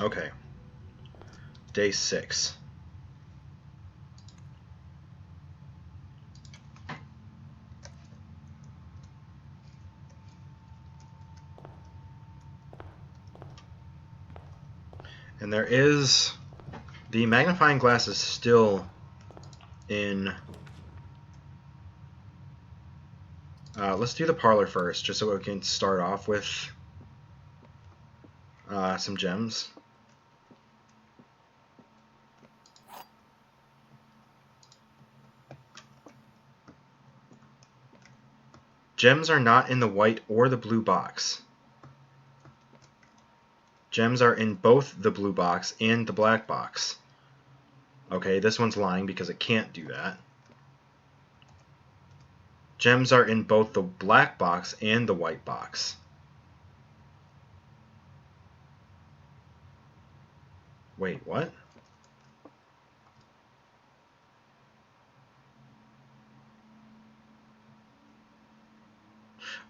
Okay. Day 6. And there is... The magnifying glass is still in... let's do the parlor first, just so we can start off with some gems. Gems are not in the white or the blue box. Gems are in both the blue box and the black box. Okay, this one's lying because it can't do that. Gems are in both the black box and the white box. Wait, what?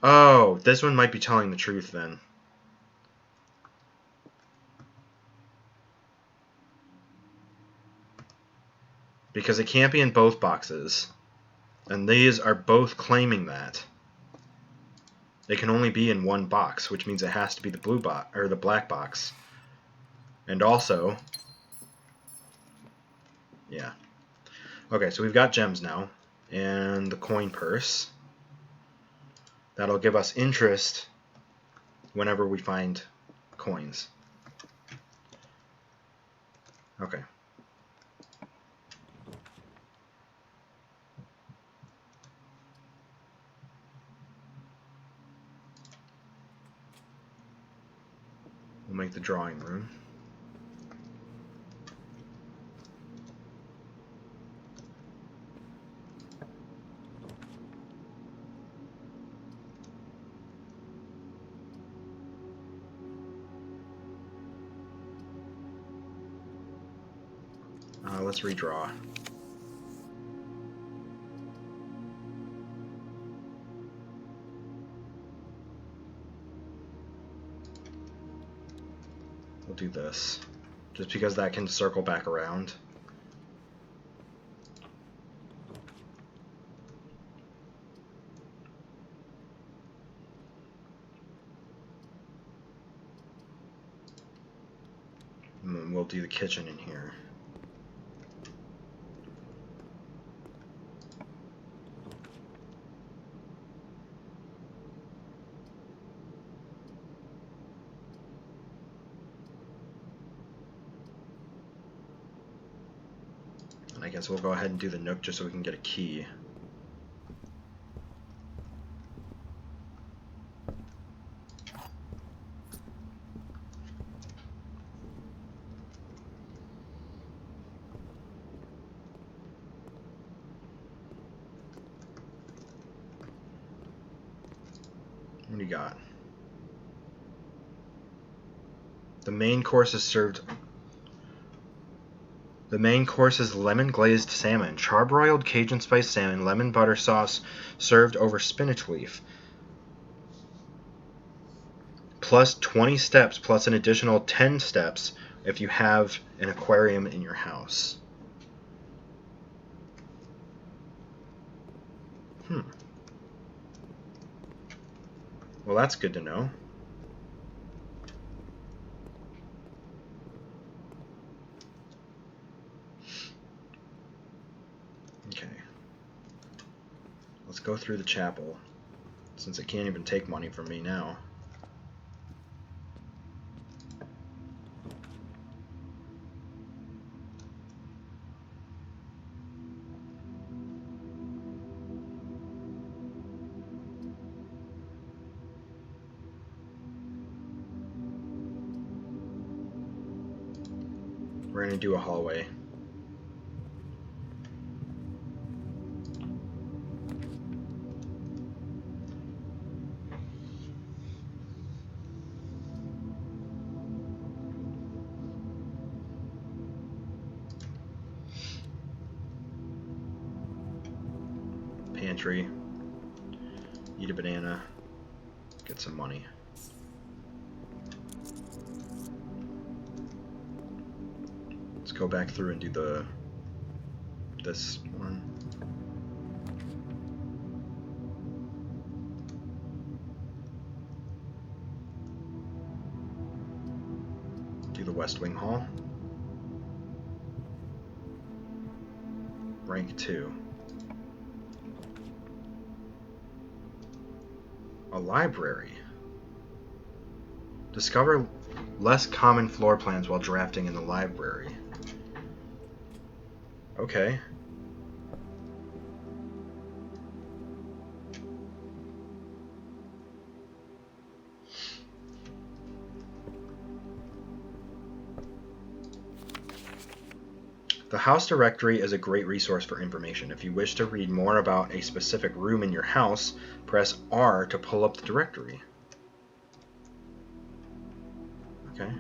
Oh, this one might be telling the truth then. Because it can't be in both boxes. And these are both claiming that. They can only be in one box, which means it has to be the blue box or the black box. And also, yeah. Okay, so we've got gems now, and the coin purse. That'll give us interest whenever we find coins. Okay. We'll make the drawing room. Let's redraw. We'll do this, just because that can circle back around. And then we'll do the kitchen in here. I guess we'll go ahead and do the nook just so we can get a key. What do you got? The main course is served... The main course is lemon glazed salmon, charbroiled Cajun spice salmon, lemon butter sauce served over spinach leaf. Plus 20 steps, plus an additional 10 steps if you have an aquarium in your house. Well, that's good to know. Okay. Let's go through the chapel, since it can't even take money from me now. We're going to do a hallway. Pantry. Eat a banana. Get some money. Let's go back through and do this one. Do the West Wing Hall. Rank 2. A library. Discover less common floor plans while drafting in the library. Okay. The house directory is a great resource for information. If you wish to read more about a specific room in your house, press R to pull up the directory. Okay.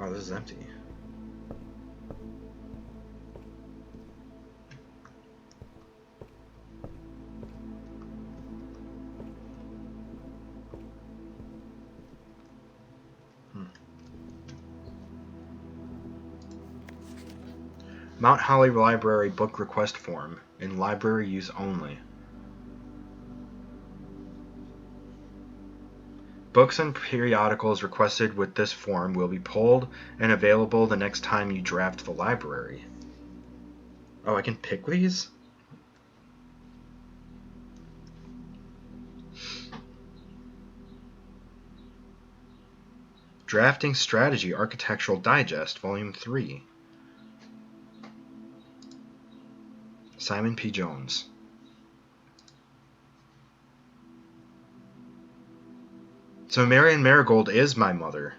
Oh, this is empty. Mount Holly Library book request form, in library use only. Books and periodicals requested with this form will be pulled and available the next time you draft the library. Oh, I can pick these? Drafting Strategy Architectural Digest, Volume 3. Simon P. Jones. So Marion Marigold is my mother.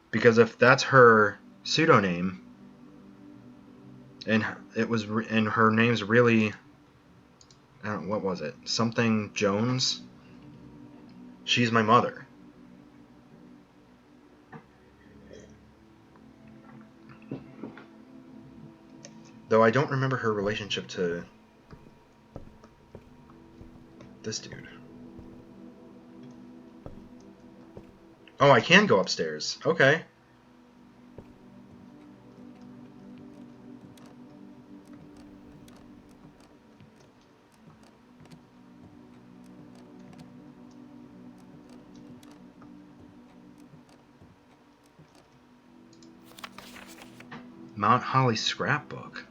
Because if that's her pseudonym, and her name's really, I don't know, what was it? Something Jones? She's my mother. Though I don't remember her relationship to this dude. Oh, I can go upstairs. Okay. Mount Holly scrapbook.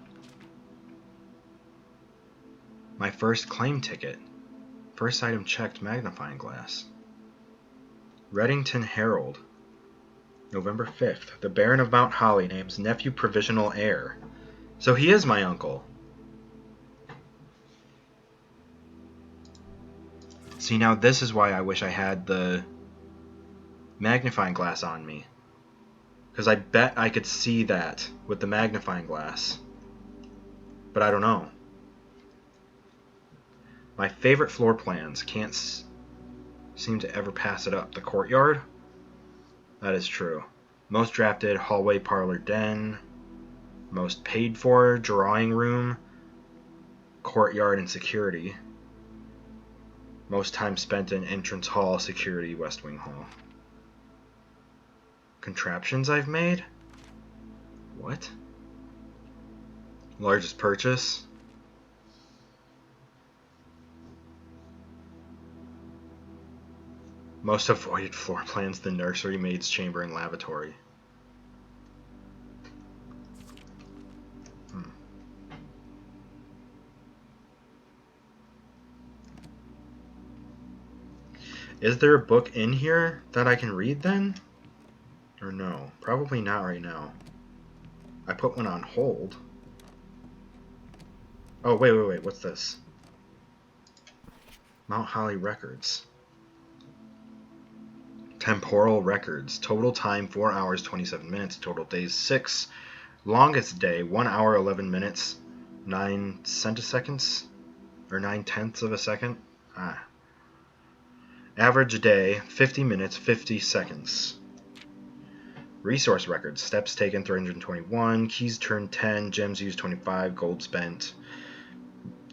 My first claim ticket. First item checked, magnifying glass. Reddington Herald. November 5th. The Baron of Mount Holly names nephew provisional heir. So he is my uncle. See, now this is why I wish I had the magnifying glass on me. Because I bet I could see that with the magnifying glass. But I don't know. My favorite floor plans. Can't seem to ever pass it up. The courtyard? That is true. Most drafted, hallway, parlor, den. Most paid for, drawing room, courtyard, and security. Most time spent in entrance hall, security, West Wing Hall. Contraptions I've made? What? Largest purchase? Most avoided floor plans, the nursery, maid's chamber, and lavatory. Is there a book in here that I can read then? Or no? Probably not right now. I put one on hold. Oh, wait. What's this? Mount Holly Records. Temporal records. Total time 4 hours 27 minutes. Total days 6. Longest day 1 hour 11 minutes 9 centiseconds or 9/10 of a second. Average day 50 minutes 50 seconds. Resource records. Steps taken 321. Keys turned 10. Gems used 25. Gold spent.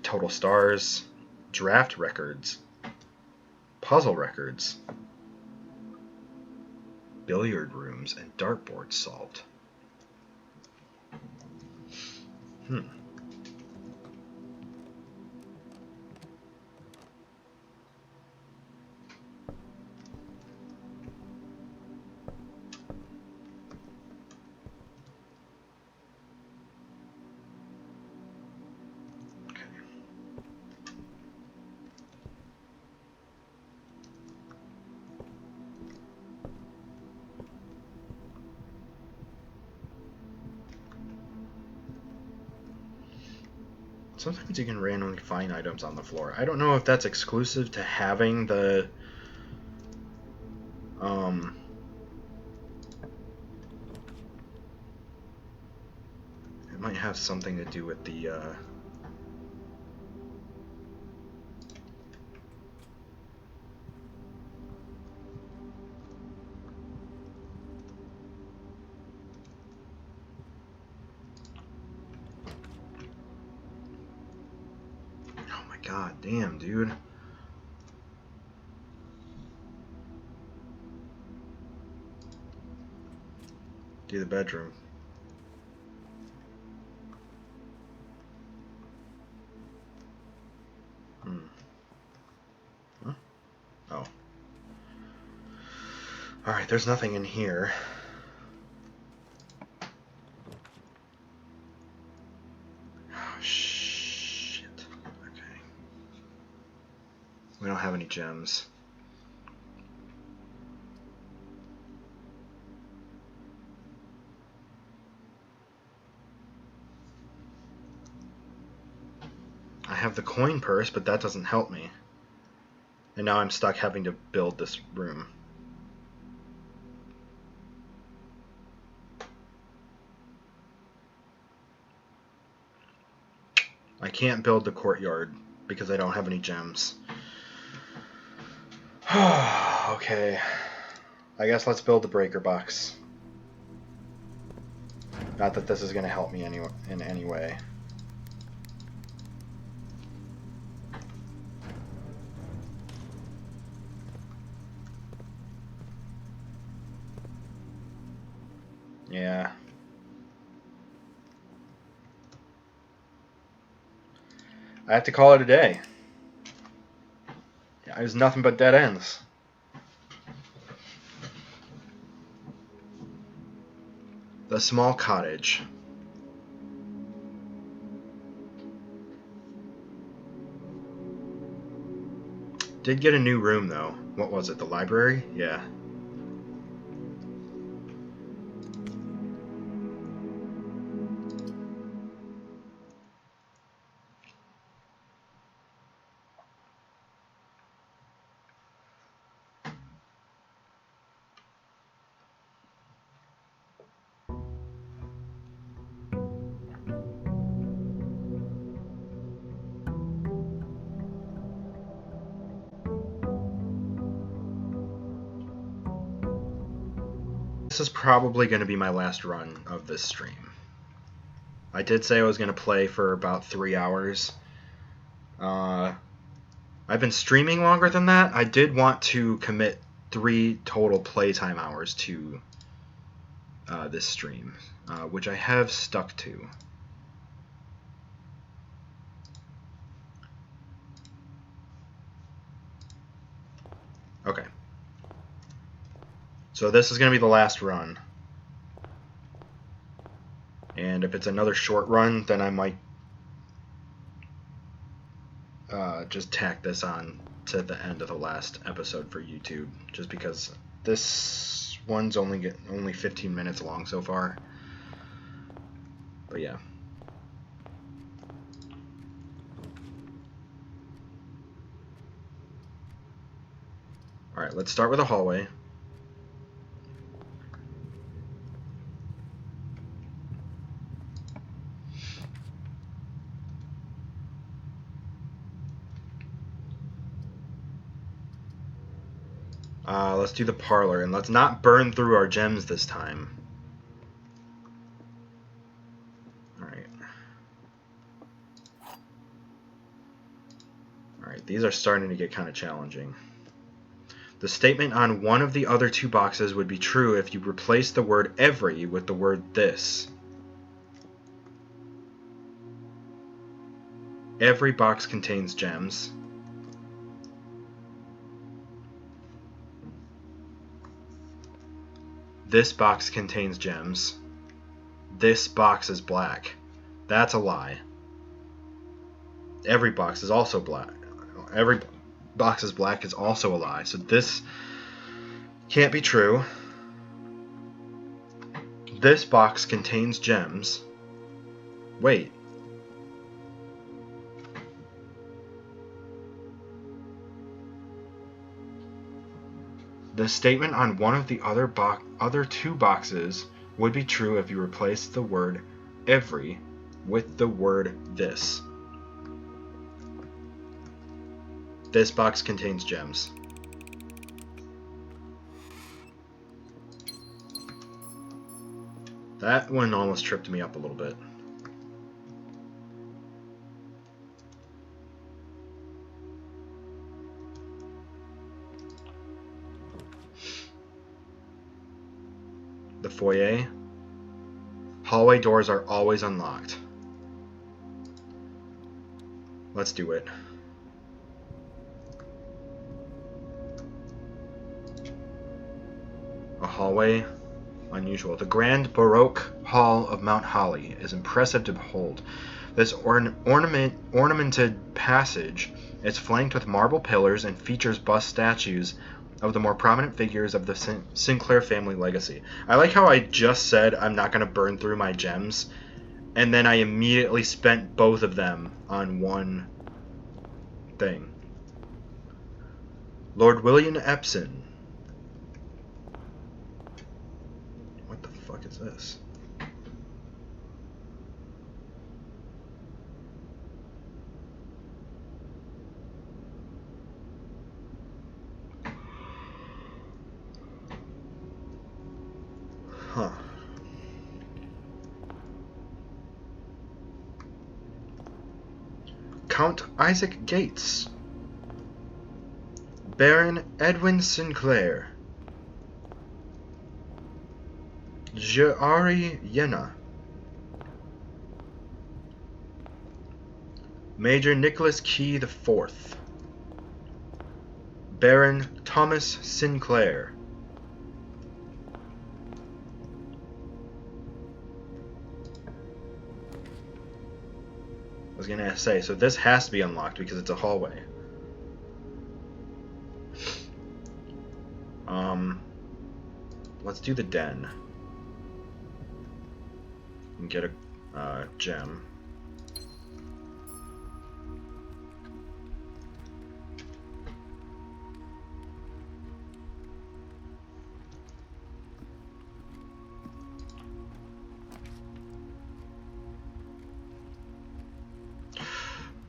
Total stars. Draft records. puzzle records. Billiard rooms and dartboards solved. Sometimes you can randomly find items on the floor. I don't know if that's exclusive to having the it might have something to do with the oh my god, damn, dude. Do the bedroom. Huh? Oh. Alright, there's nothing in here. Oh, shit. Okay. We don't have any gems. I have the coin purse, but that doesn't help me. And now I'm stuck having to build this room. I can't build the courtyard because I don't have any gems. Okay. I guess let's build the breaker box. Not that this is going to help me in any way. Yeah. I have to call it a day. Yeah, there's nothing but dead ends. The small cottage. Did get a new room though. What was it? The library? Yeah. This is probably going to be my last run of this stream. I did say I was going to play for about 3 hours. I've been streaming longer than that. I did want to commit 3 total playtime hours to this stream, which I have stuck to. Okay. So this is going to be the last run. And if it's another short run, then I might just tack this on to the end of the last episode for YouTube, just because this one's only 15 minutes long so far. But yeah. Alright, let's start with a hallway. Let's do the parlor, and let's not burn through our gems this time. Alright. Alright, these are starting to get kind of challenging. The statement on one of the other two boxes would be true if you replace the word every with the word this. Every box contains gems. This box contains gems. This box is black. That's a lie. Every box is also black. Every box is black is also a lie. So this can't be true. This box contains gems. Wait. The statement on one of the other two boxes would be true if you replace the word every with the word this. This box contains gems. That one almost tripped me up a little bit. The foyer. Hallway doors are always unlocked. Let's do it. A hallway. Unusual. The grand Baroque hall of Mount Holly is impressive to behold. This ornamented passage is flanked with marble pillars and features bust statues of the more prominent figures of the Sinclair family legacy. I like how I just said I'm not going to burn through my gems, and then I immediately spent both of them on one thing. Lord William Epsom. What the fuck is this? Huh. Count Isaac Gates. Baron Edwin Sinclair. Geary Yena. Major Nicholas Key IV. Baron Thomas Sinclair. I was gonna say, so this has to be unlocked because it's a hallway. Let's do the den and get a gem.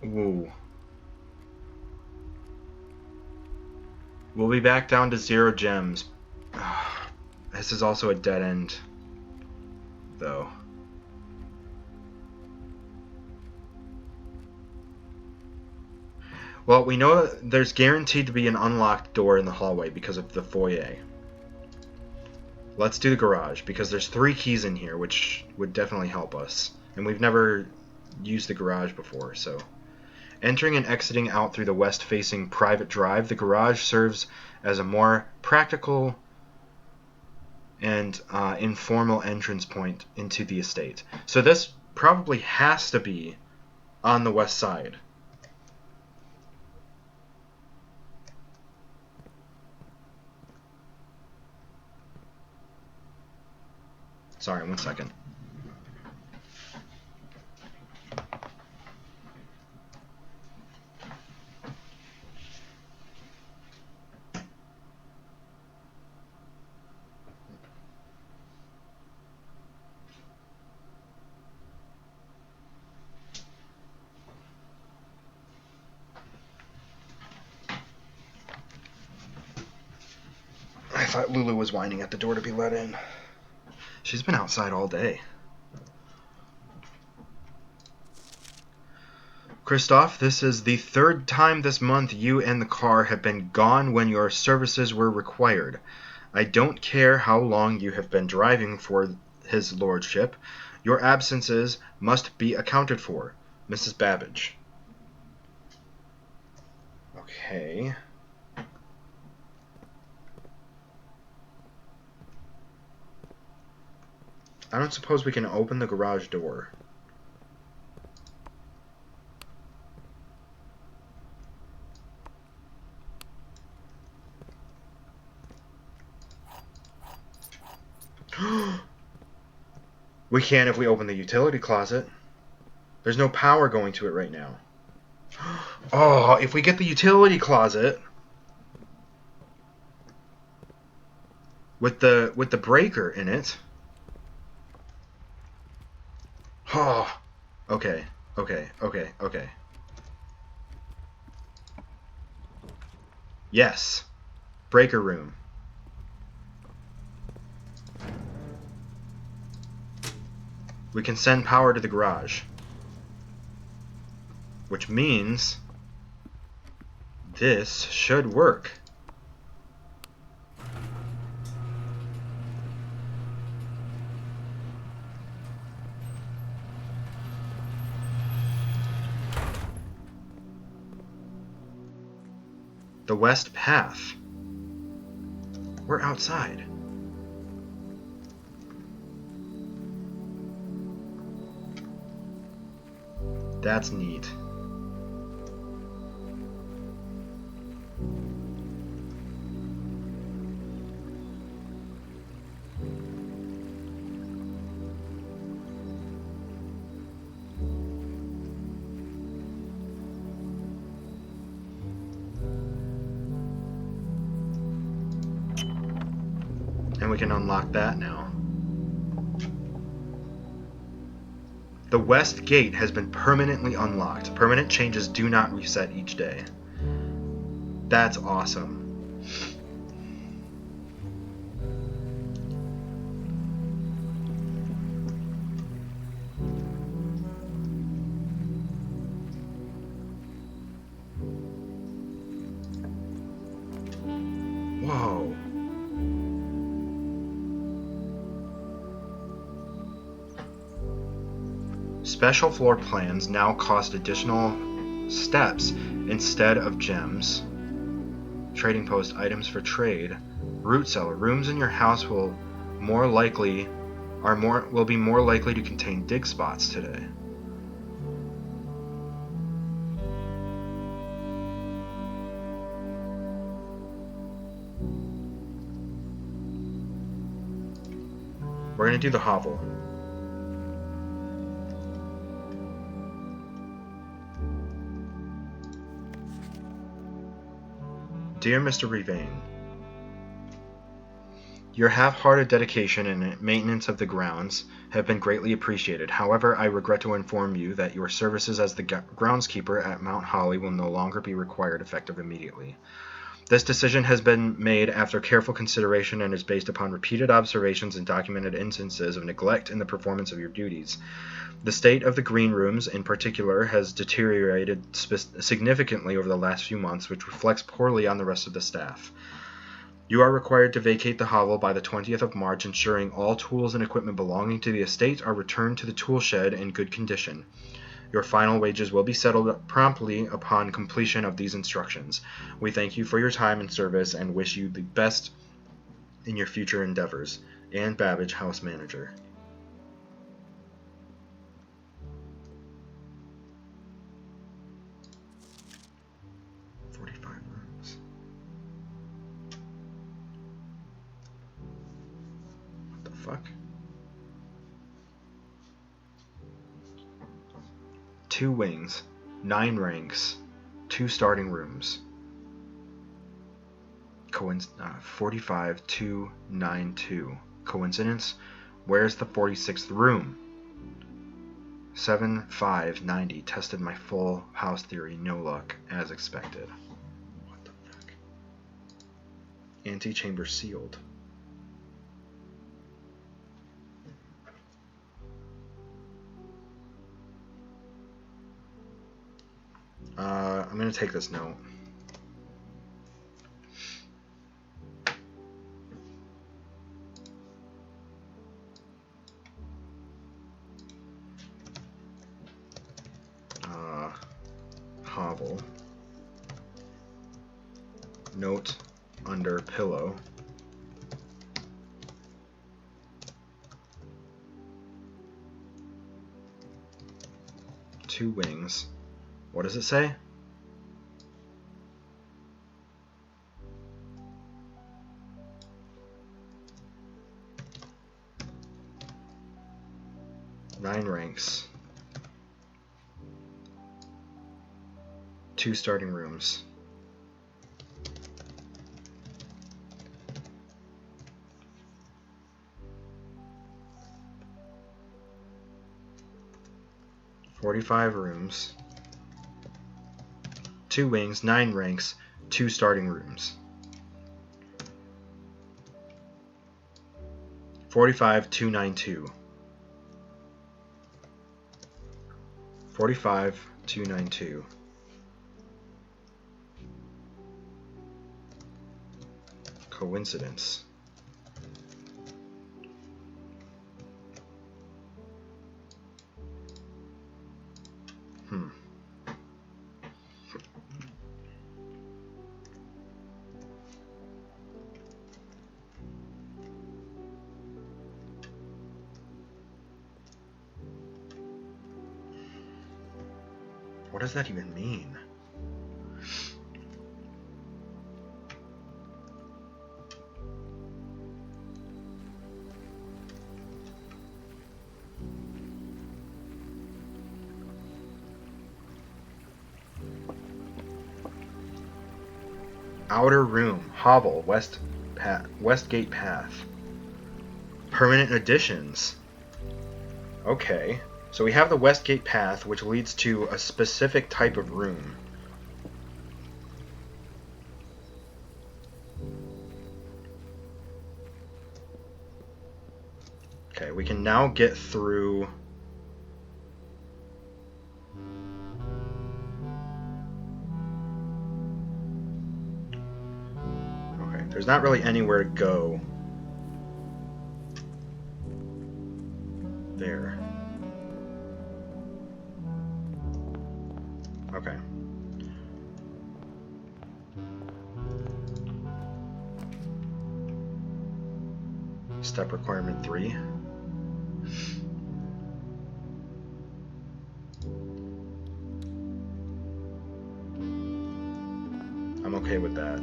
Ooh. We'll be back down to 0 gems. This is also a dead end, though. Well, we know that there's guaranteed to be an unlocked door in the hallway because of the foyer. Let's do the garage, because there's 3 keys in here, which would definitely help us. And we've never used the garage before, so... Entering and exiting out through the west-facing private drive, the garage serves as a more practical and informal entrance point into the estate. So this probably has to be on the west side. Sorry, 1 second. I thought Lulu was whining at the door to be let in. She's been outside all day. Christoph, this is the third time this month you and the car have been gone when your services were required. I don't care how long you have been driving for his lordship. Your absences must be accounted for. Mrs. Babbage. Okay. I don't suppose we can open the garage door. We can if we open the utility closet. There's no power going to it right now. Oh, if we get the utility closet with the breaker in it. Oh, okay. Yes. Breaker room. We can send power to the garage. Which means this should work. The west path. We're outside. That's neat. And we can unlock that now. The west gate has been permanently unlocked. Permanent changes do not reset each day. That's awesome. Whoa. Special floor plans now cost additional steps instead of gems. Trading post items for trade. Root cellar. Rooms in your house will be more likely to contain dig spots today. We're going to do the hovel. Dear Mr. Revane, your half-hearted dedication and maintenance of the grounds have been greatly appreciated. However, I regret to inform you that your services as the groundskeeper at Mount Holly will no longer be required effective immediately. This decision has been made after careful consideration and is based upon repeated observations and documented instances of neglect in the performance of your duties. The state of the green rooms, in particular, has deteriorated significantly over the last few months, which reflects poorly on the rest of the staff. You are required to vacate the hovel by the 20th of March, ensuring all tools and equipment belonging to the estate are returned to the tool shed in good condition. Your final wages will be settled promptly upon completion of these instructions. We thank you for your time and service and wish you the best in your future endeavors. Ann Babbage, House Manager. Rooms. What the fuck? 2 wings, 9 ranks, 2 starting rooms. 45292. Coincidence? Where's the 46th room? 7590. Tested my full house theory. No luck, as expected. What the fuck? Antechamber sealed. to take this note. Hovel. Note under pillow. Two wings. What does it say? Nine ranks. 2 starting rooms. $45 rooms. 2 wings, 9 ranks, 2 starting rooms. 45,292. 45,292. Coincidence. What does that even mean? Outer room, hovel, Westgate Path. Permanent additions. Okay. So we have the Westgate Path, which leads to a specific type of room. Okay, we can now get through... Okay, there's not really anywhere to go. There. Okay. Step requirement 3. I'm okay with that.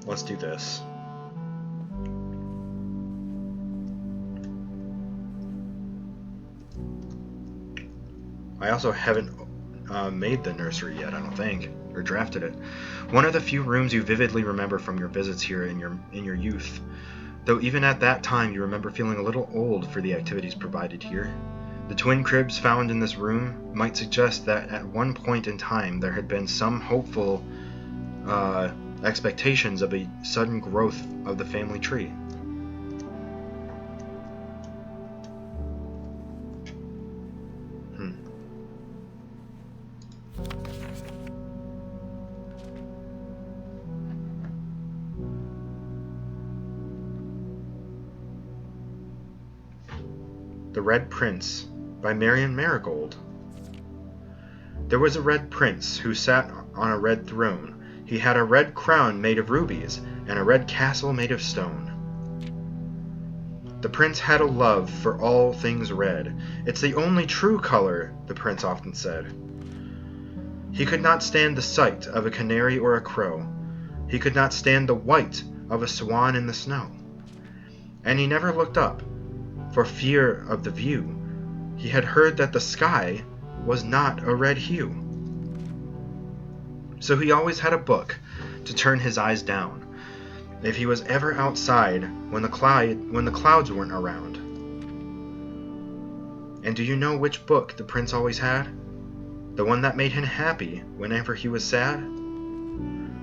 Let's do this. I also haven't made the nursery yet, I don't think, or drafted it. One of the few rooms you vividly remember from your visits here in your youth, though even at that time you remember feeling a little old for the activities provided here. The twin cribs found in this room might suggest that at one point in time there had been some hopeful expectations of a sudden growth of the family tree. The Red Prince by Marion Marigold. There was a red prince who sat on a red throne. He had a red crown made of rubies, and a red castle made of stone. The prince had a love for all things red. It's the only true color, the prince often said. He could not stand the sight of a canary or a crow. He could not stand the white of a swan in the snow. And he never looked up, for fear of the view. He had heard that the sky was not a red hue. So he always had a book to turn his eyes down, if he was ever outside when the clouds weren't around. And do you know which book the prince always had? The one that made him happy whenever he was sad?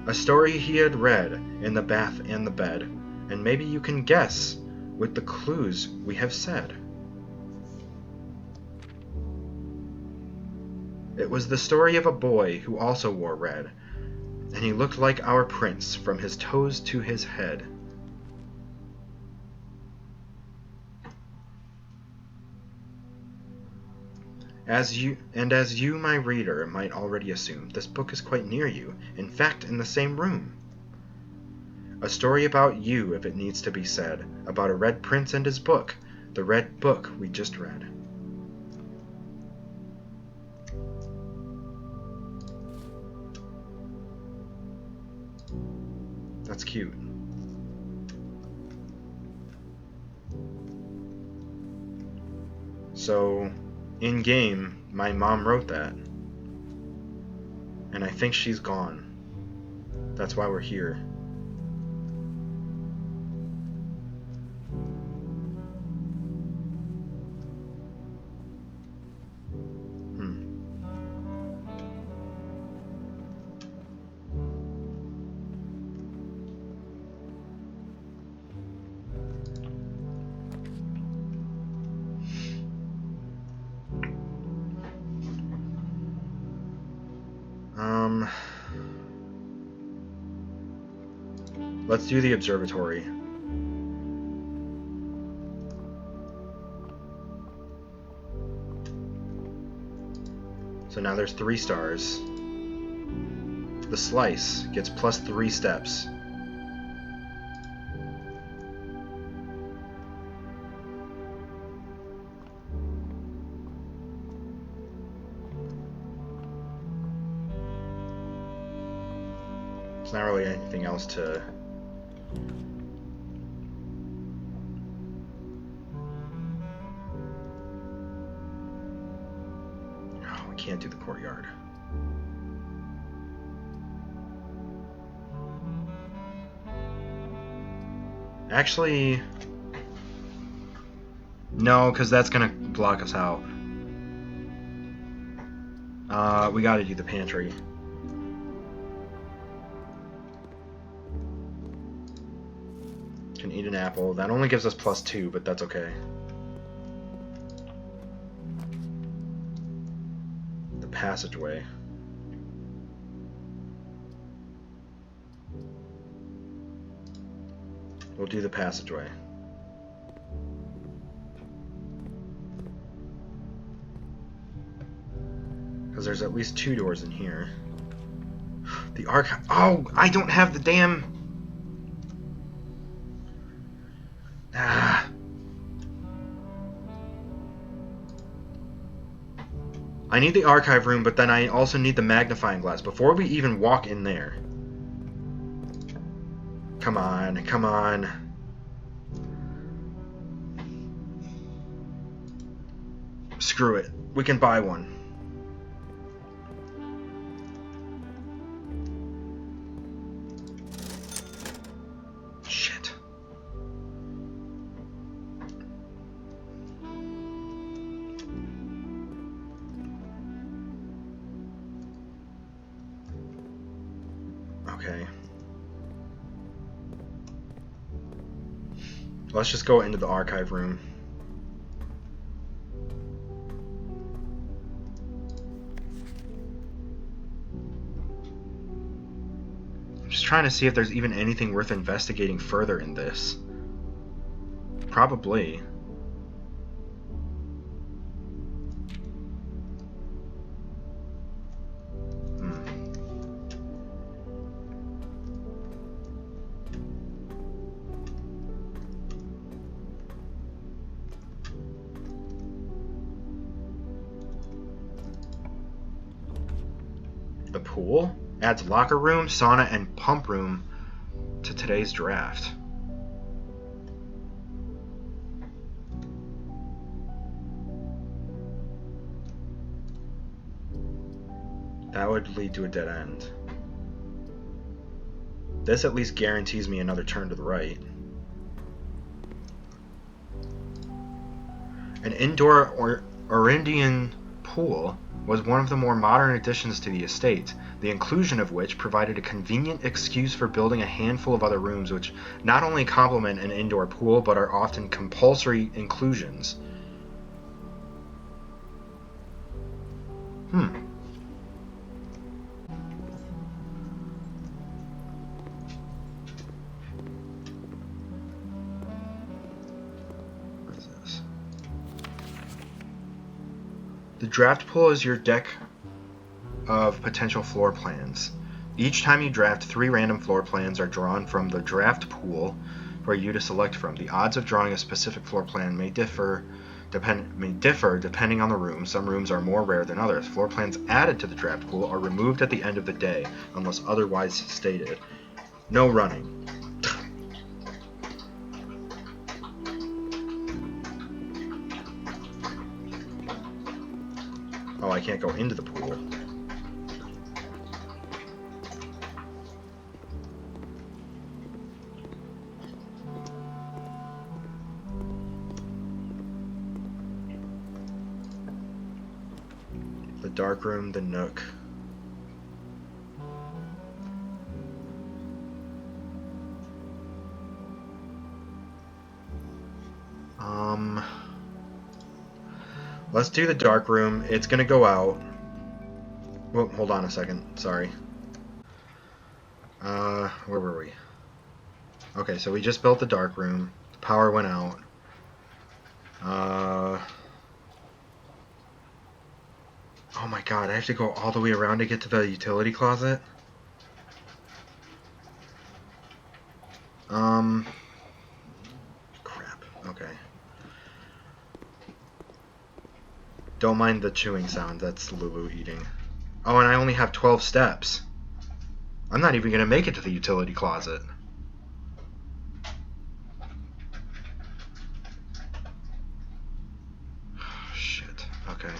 A story he had read in the bath and the bed, and maybe you can guess with the clues we have said. It was the story of a boy who also wore red, and he looked like our prince from his toes to his head. As you, my reader, might already assume, this book is quite near you, in fact, in the same room. A story about you, if it needs to be said, about a red prince and his book, the red book we just read. That's cute. So, in game, my mom wrote that. And I think she's gone. That's why we're here. Let's do the observatory. So now there's 3 stars. The slice gets plus 3 steps. There's not really anything else to... Oh, we can't do the courtyard. Actually, no, because that's gonna block us out. We gotta do the pantry. Can eat an apple. That only gives us plus 2, but that's okay. The passageway. We'll do the passageway. Because there's at least 2 doors in here. The archive. Oh, I don't have the damn... I need the archive room, but then I also need the magnifying glass before we even walk in there. Come on, come on. Screw it. We can buy one. Shit. Okay. Let's just go into the archive room. I'm just trying to see if there's even anything worth investigating further in this. Probably. The pool adds locker room, sauna, and pump room to today's draft. That would lead to a dead end. This at least guarantees me another turn to the right. An indoor Orindian pool was one of the more modern additions to the estate, the inclusion of which provided a convenient excuse for building a handful of other rooms which not only complement an indoor pool but are often compulsory inclusions. What is this? The draft pool is your deck of potential floor plans. Each time you draft, 3 random floor plans are drawn from the draft pool for you to select from. The odds of drawing a specific floor plan may differ depending on the room. Some rooms are more rare than others. Floor plans added to the draft pool are removed at the end of the day, unless otherwise stated. No running. Oh, I can't go into the pool. The dark room, the nook. Let's do the dark room. It's gonna go out. Well, hold on a second. Sorry. Where were we? Okay, so we just built the dark room. The power went out. Oh my god, I have to go all the way around to get to the utility closet? Crap. Okay. Don't mind the chewing sound. That's Lulu eating. Oh, and I only have 12 steps. I'm not even going to make it to the utility closet. Shit. Okay.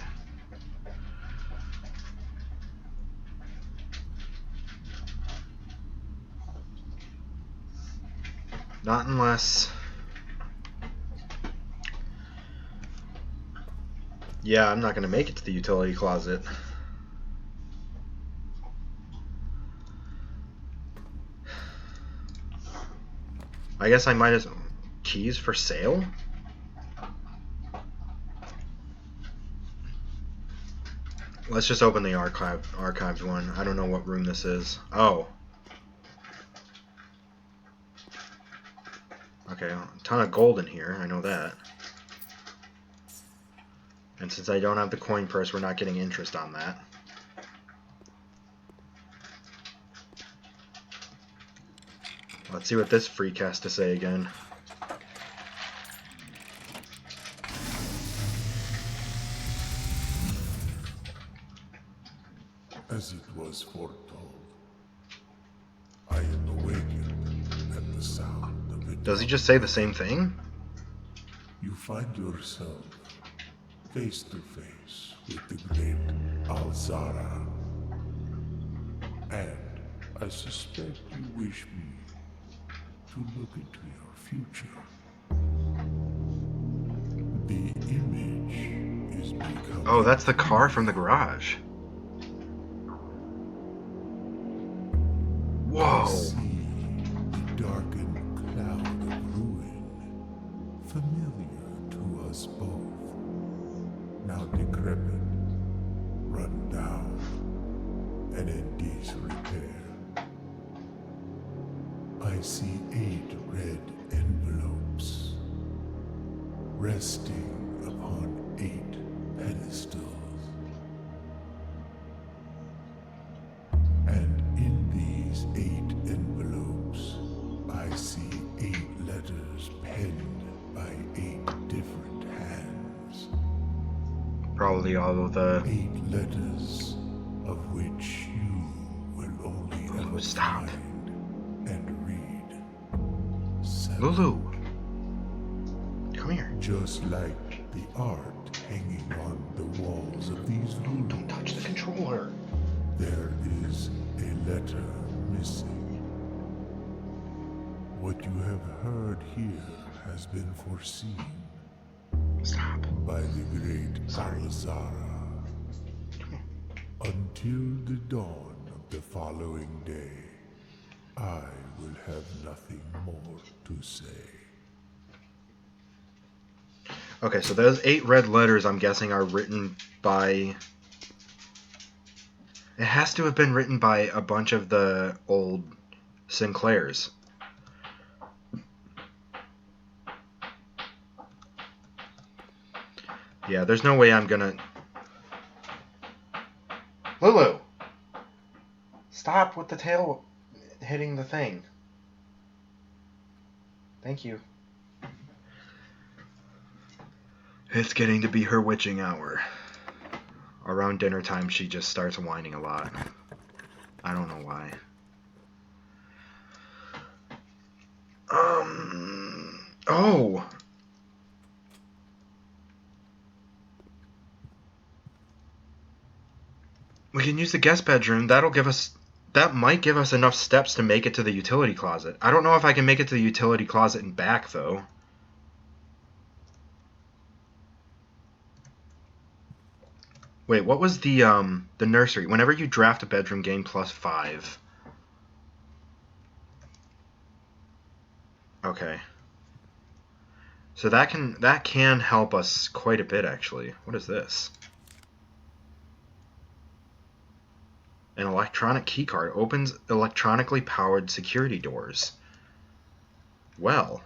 Not unless... Yeah, I'm not going to make it to the utility closet. I guess I might as... Keys for sale? Let's just open the archived one. I don't know what room this is. Oh. Okay, a ton of gold in here. I know that. And since I don't have the coin purse, we're not getting interest on that. Let's see what this freak has to say again. As it was foretold, I am awakened at the sound of it. Does he just say the same thing? You find yourself face to face with the great Alzara. And I suspect you wish me to look into your future. The image is becoming... Oh, that's the car from the garage. Whoa. I see the darkened cloud of ruin, familiar to us both. Now decrepit, run down, and in disrepair. I see 8 red envelopes, resting upon 8 pedestals. And in these 8 envelopes, I see 8 letters penned by 8 different hands. Probably all of the... 8 letters, of which you will only ever stop. find and read 7. Lulu. Come here. Just like the art hanging on the walls of these rooms. Don't touch the controller. There is a letter missing. What you have heard here has been foreseen. Stop. by the great Alazara. Until the dawn of the following day, I will have nothing more to say. Okay, so those 8 red letters, I'm guessing, are written by... It has to have been written by a bunch of the old Sinclairs. Yeah, there's no way I'm gonna... Lulu! Stop with the tail hitting the thing. Thank you. It's getting to be her witching hour. Around dinner time, she just starts whining a lot. I don't know why. Oh! We can use the guest bedroom. That might give us enough steps to make it to the utility closet. I don't know if I can make it to the utility closet and back, though. Wait, what was the nursery? Whenever you draft a bedroom, gain +5. Okay. So that can help us quite a bit, actually. What is this? An electronic keycard opens electronically powered security doors. Well,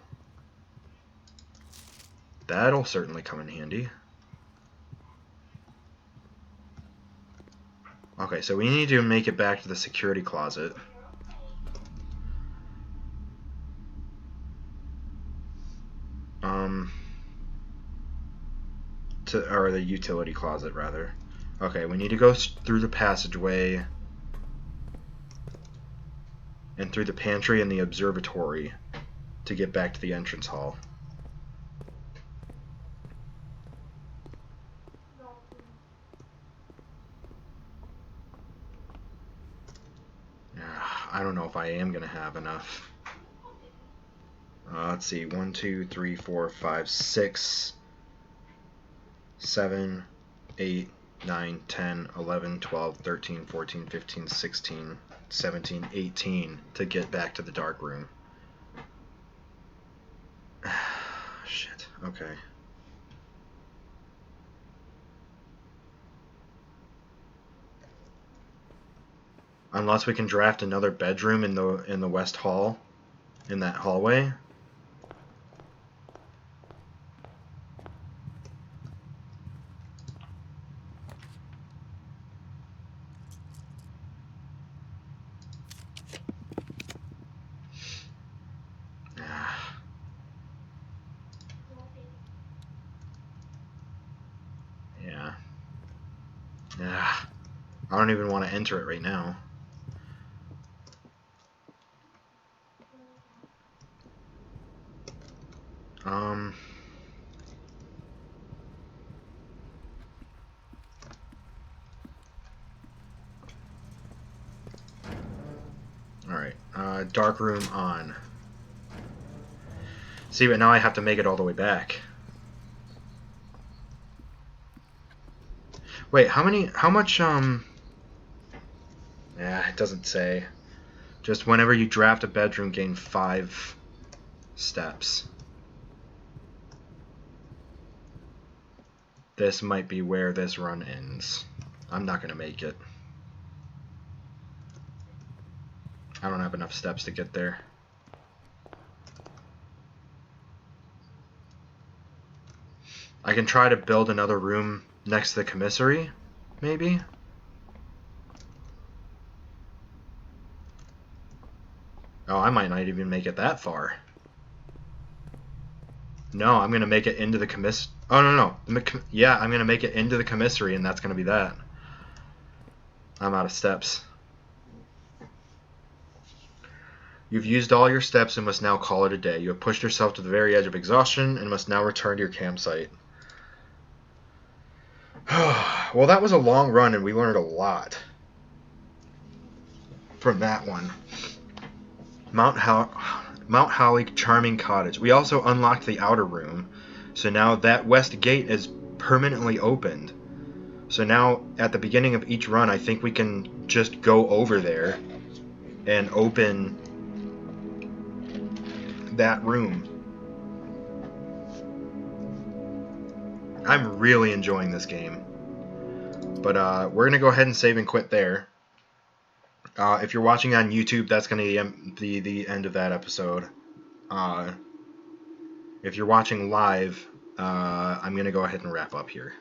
that'll certainly come in handy. Okay, so we need to make it back to the security closet. Or the utility closet, rather. Okay, we need to go through the passageway and through the pantry and the observatory to get back to the entrance hall. I don't know if I am going to have enough. Let's see. 1, 2, 3, 4, 5, 6, 7, 8, 9, 10, 11, 12, 13, 14, 15, 16, 17, 18 to get back to the dark room. Shit. Okay. Unless we can draft another bedroom in the west hall, in that hallway. Yeah. Yeah. I don't even want to enter it right now. Alright, dark room on. See, but now I have to make it all the way back. Wait, how much, yeah, it doesn't say. Just whenever you draft a bedroom, gain 5 steps. This might be where this run ends. I'm not going to make it. I don't have enough steps to get there. I can try to build another room next to the commissary, maybe? Oh, I might not even make it that far. No, I'm going to make it into the Oh, no. Yeah, I'm going to make it into the commissary, and that's going to be that. I'm out of steps. You've used all your steps and must now call it a day. You have pushed yourself to the very edge of exhaustion and must now return to your campsite. Well, that was a long run, and we learned a lot from that one. Mount Holly Charming Cottage. We also unlocked the outer room, So now that west gate is permanently opened. So now at the beginning of each run, I think we can just go over there and open that room. I'm really enjoying this game. But we're going to go ahead and save and quit there. If you're watching on YouTube, that's going to be the end of that episode. If you're watching live, I'm going to go ahead and wrap up here.